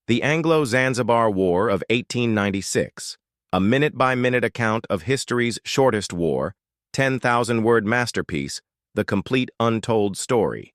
The Anglo-Zanzibar War of 1896, a minute-by-minute account of history's shortest war, 10,000-word masterpiece, the complete untold story.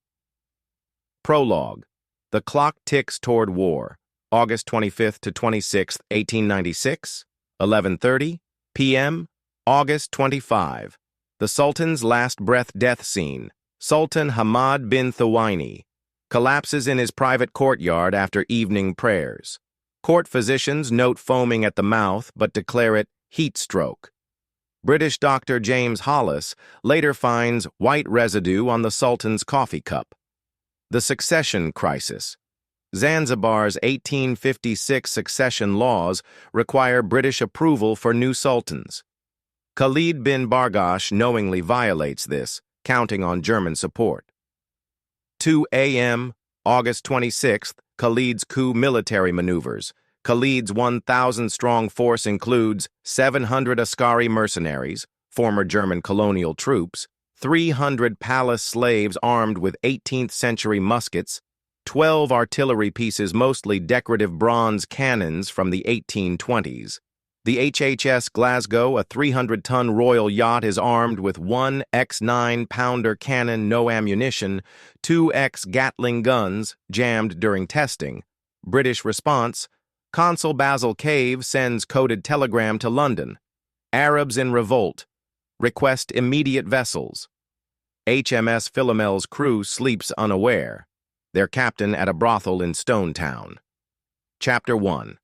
Prologue. The clock ticks toward war. August 25th to 26th, 1896, 11:30 p.m., August 25. The Sultan's last breath death scene. Sultan Hamad bin Thuwaini collapses in his private courtyard after evening prayers. Court physicians note foaming at the mouth but declare it heat stroke. British Dr. James Hollis later finds white residue on the Sultan's coffee cup. The succession crisis. Zanzibar's 1856 succession laws require British approval for new sultans. Khalid bin Bargash knowingly violates this, counting on German support. 2 a.m., August 26th, Khalid's coup military maneuvers. Khalid's 1,000-strong force includes 700 Askari mercenaries, former German colonial troops, 300 palace slaves armed with 18th-century muskets, 12 artillery pieces, mostly decorative bronze cannons from the 1820s. The HHS Glasgow, a 300-ton royal yacht, is armed with one X9-pounder cannon, no ammunition, 2 Gatling guns, jammed during testing. British response: Consul Basil Cave sends coded telegram to London. Arabs in revolt. Request immediate vessels. HMS Philomel's crew sleeps unaware. Their captain at a brothel in Stone Town. Chapter 1.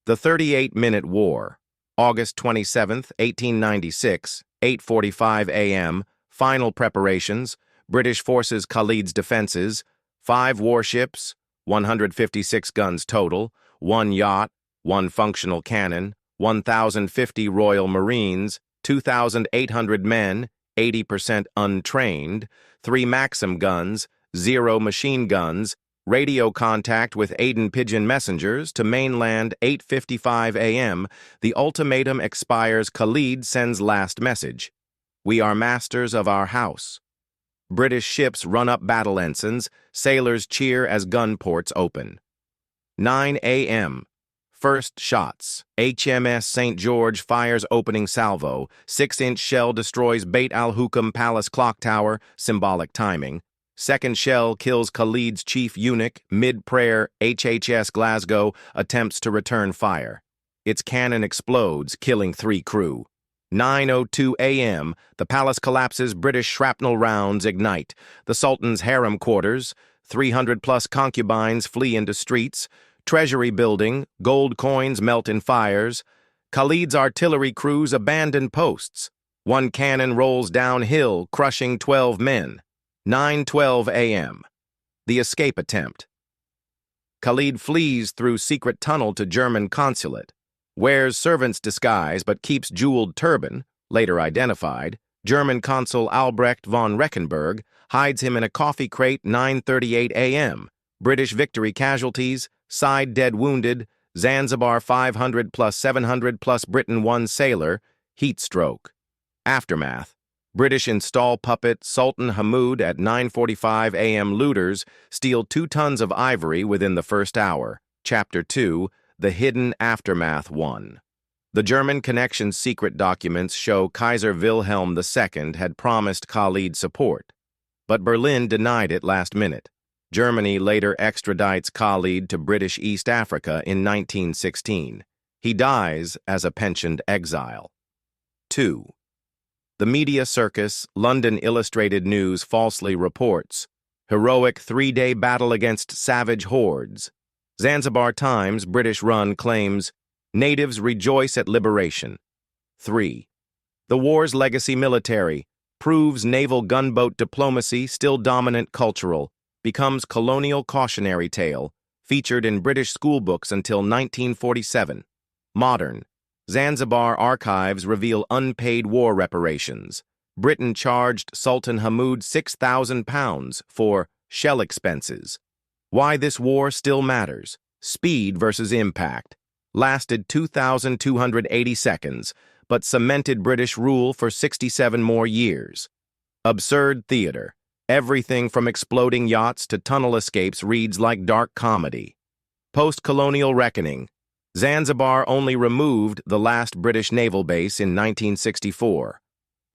The 38-minute war. August 27, 1896, 8:45 a.m. Final preparations. British forces Khalid's defenses. 5 warships, 156 guns total, 1 yacht, 1 functional cannon, 1,050 Royal Marines, 2,800 men, 80% untrained, 3 Maxim guns, 0 machine guns, radio contact with Aden Pigeon messengers to mainland 8:55 a.m. The ultimatum expires. Khalid sends last message. We are masters of our house. British ships run up battle ensigns. Sailors cheer as gun ports open. 9 a.m. First shots. HMS St. George fires opening salvo. 6-inch shell destroys Beit al-Hukam Palace clock tower, symbolic timing. Second shell kills Khalid's chief eunuch. Mid-prayer, HHS Glasgow attempts to return fire. Its cannon explodes, killing 3 crew. 9:02 a.m. The palace collapses. British shrapnel rounds ignite. The Sultan's harem quarters. 300-plus concubines flee into streets. Treasury building. Gold coins melt in fires. Khalid's artillery crews abandon posts. 1 cannon rolls downhill, crushing 12 men. 9:12 a.m. The escape attempt. Khalid flees through secret tunnel to German consulate. Wears servant's disguise but keeps jeweled turban, later identified. German consul Albrecht von Reckenberg hides him in a coffee crate. 9:38 a.m. British victory casualties, side dead wounded, Zanzibar 500 plus 700 plus Britain 1 sailor, heat stroke. Aftermath. British install puppet Sultan Hamoud at 9:45 a.m. Looters steal 2 tons of ivory within the first hour. Chapter 2, The Hidden Aftermath 1. The German connection's secret documents show Kaiser Wilhelm II had promised Khalid support, but Berlin denied it last minute. Germany later extradites Khalid to British East Africa in 1916. He dies as a pensioned exile. 2. The media circus. London Illustrated News falsely reports heroic 3-day battle against savage hordes. Zanzibar Times British run claims natives rejoice at liberation. 3. The war's legacy. Military proves naval gunboat diplomacy still dominant. Cultural becomes colonial cautionary tale featured in British schoolbooks until 1947. Modern Zanzibar archives reveal unpaid war reparations. Britain charged Sultan Hamoud £6,000 for shell expenses. Why this war still matters. Speed versus impact. Lasted 2,280 seconds, but cemented British rule for 67 more years. Absurd theater. Everything from exploding yachts to tunnel escapes reads like dark comedy. Post-colonial reckoning. Zanzibar only removed the last British naval base in 1964.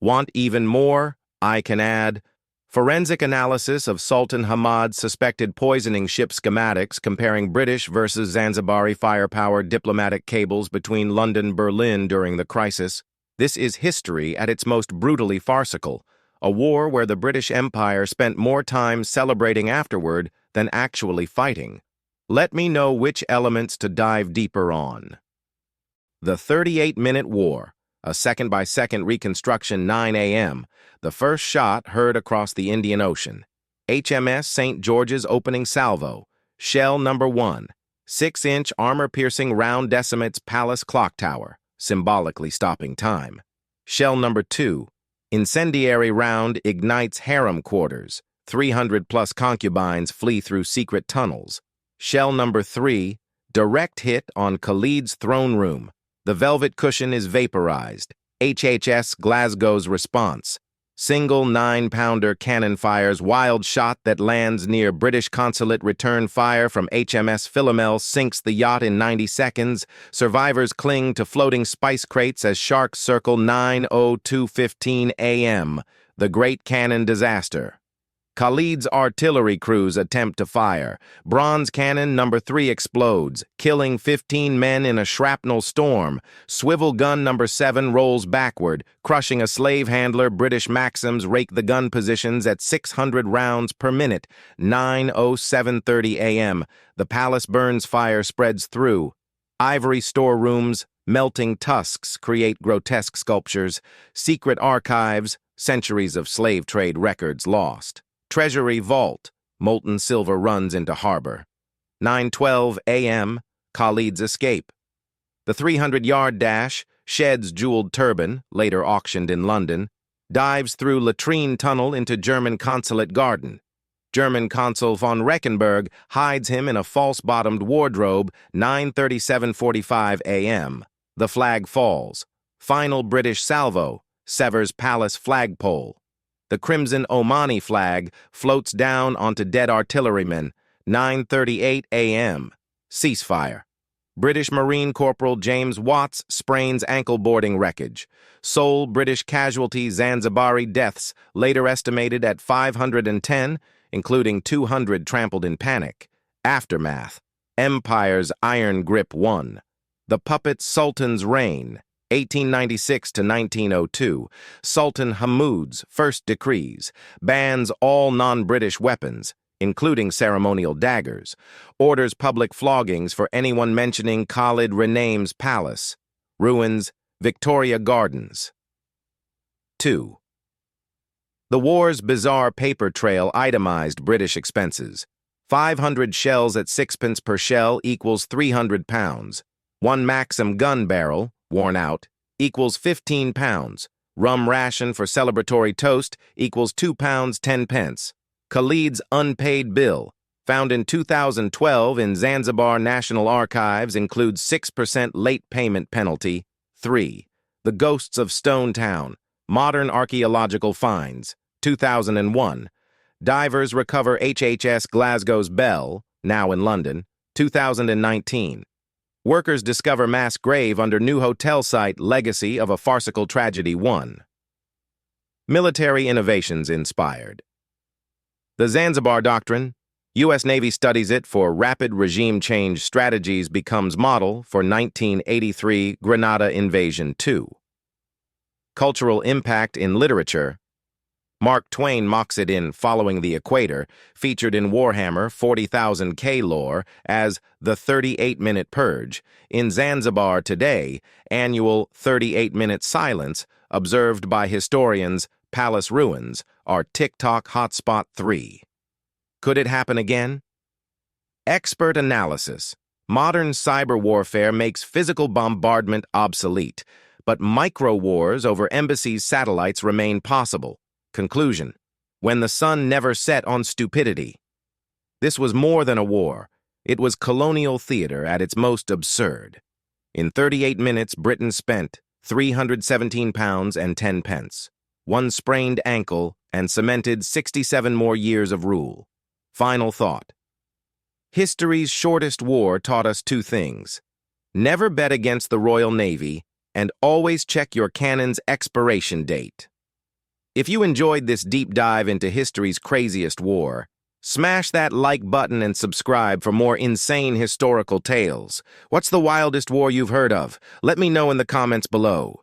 Want even more? I can add. Forensic analysis of Sultan Hamad's suspected poisoning ship schematics comparing British versus Zanzibari firepower diplomatic cables between London-Berlin during the crisis. This is history at its most brutally farcical, a war where the British Empire spent more time celebrating afterward than actually fighting. Let me know which elements to dive deeper on. The 38-minute war, a second-by-second reconstruction 9 a.m., the first shot heard across the Indian Ocean. HMS St. George's opening salvo, shell number 1, 6-inch armor-piercing round decimates Palace Clock Tower, symbolically stopping time. Shell number 2, incendiary round ignites harem quarters, 300-plus concubines flee through secret tunnels. Shell number 3, direct hit on Khalid's throne room. The velvet cushion is vaporized. HHS Glasgow's response. Single 9-pounder cannon fires wild shot that lands near British consulate. Return fire from HMS Philomel sinks the yacht in 90 seconds. Survivors cling to floating spice crates as sharks circle 9:02:15 a.m. The Great Cannon Disaster. Khalid's artillery crews attempt to fire. Bronze cannon number 3 explodes, killing 15 men in a shrapnel storm. Swivel gun number 7 rolls backward, crushing a slave handler. British Maxims rake the gun positions at 600 rounds per minute. 9:07:30 a.m. The palace burns, fire spreads through. Ivory storerooms, melting tusks create grotesque sculptures. Secret archives, centuries of slave trade records lost. Treasury vault, molten silver runs into harbor. 9:12 a.m., Khalid's escape. The 300-yard dash, sheds jeweled turban, later auctioned in London, dives through latrine tunnel into German consulate garden. German consul von Reckenberg hides him in a false-bottomed wardrobe. 9:37:45 a.m. The flag falls. Final British salvo, severs palace flagpole. The crimson Omani flag floats down onto dead artillerymen. 9:38 a.m. Ceasefire. British Marine Corporal James Watts sprains ankle boarding wreckage. Sole British casualty Zanzibari deaths later estimated at 510, including 200 trampled in panic. Aftermath. Empire's iron grip won. The puppet Sultan's reign. 1896 to 1902, Sultan Hamoud's first decrees, bans all non-British weapons, including ceremonial daggers, orders public floggings for anyone mentioning Khalid Renaim's palace, ruins Victoria Gardens. 2. The war's bizarre paper trail itemized British expenses. 500 shells at 6p per shell equals 300 pounds. 1 Maxim gun barrel, worn out, equals 15 pounds. Rum ration for celebratory toast equals 2 pounds 10 pence. Khalid's unpaid bill, found in 2012 in Zanzibar National Archives, includes 6% late payment penalty. 3. The Ghosts of Stone Town, modern archaeological finds. 2001. Divers recover HHS Glasgow's Bell, now in London. 2019. Workers discover mass grave under new hotel site. Legacy of a farcical tragedy 1. Military innovations inspired. The Zanzibar Doctrine, U.S. Navy studies it for rapid regime change strategies, becomes model for 1983 Grenada invasion 2. Cultural impact in literature. Mark Twain mocks it in Following the Equator, featured in Warhammer 40,000 K lore as the 38-minute purge. In Zanzibar Today, annual 38-minute silence, observed by historians, palace ruins, are TikTok hotspot 3. Could it happen again? Expert analysis. Modern cyber warfare makes physical bombardment obsolete, but micro-wars over embassies' satellites remain possible. Conclusion. When the sun never set on stupidity. This was more than a war. It was colonial theater at its most absurd. In 38 minutes, Britain spent 317 pounds and 10 pence, 1 sprained ankle, and cemented 67 more years of rule. Final thought. History's shortest war taught us two things. Never bet against the Royal Navy, and always check your cannon's expiration date. If you enjoyed this deep dive into history's craziest war, smash that like button and subscribe for more insane historical tales. What's the wildest war you've heard of? Let me know in the comments below.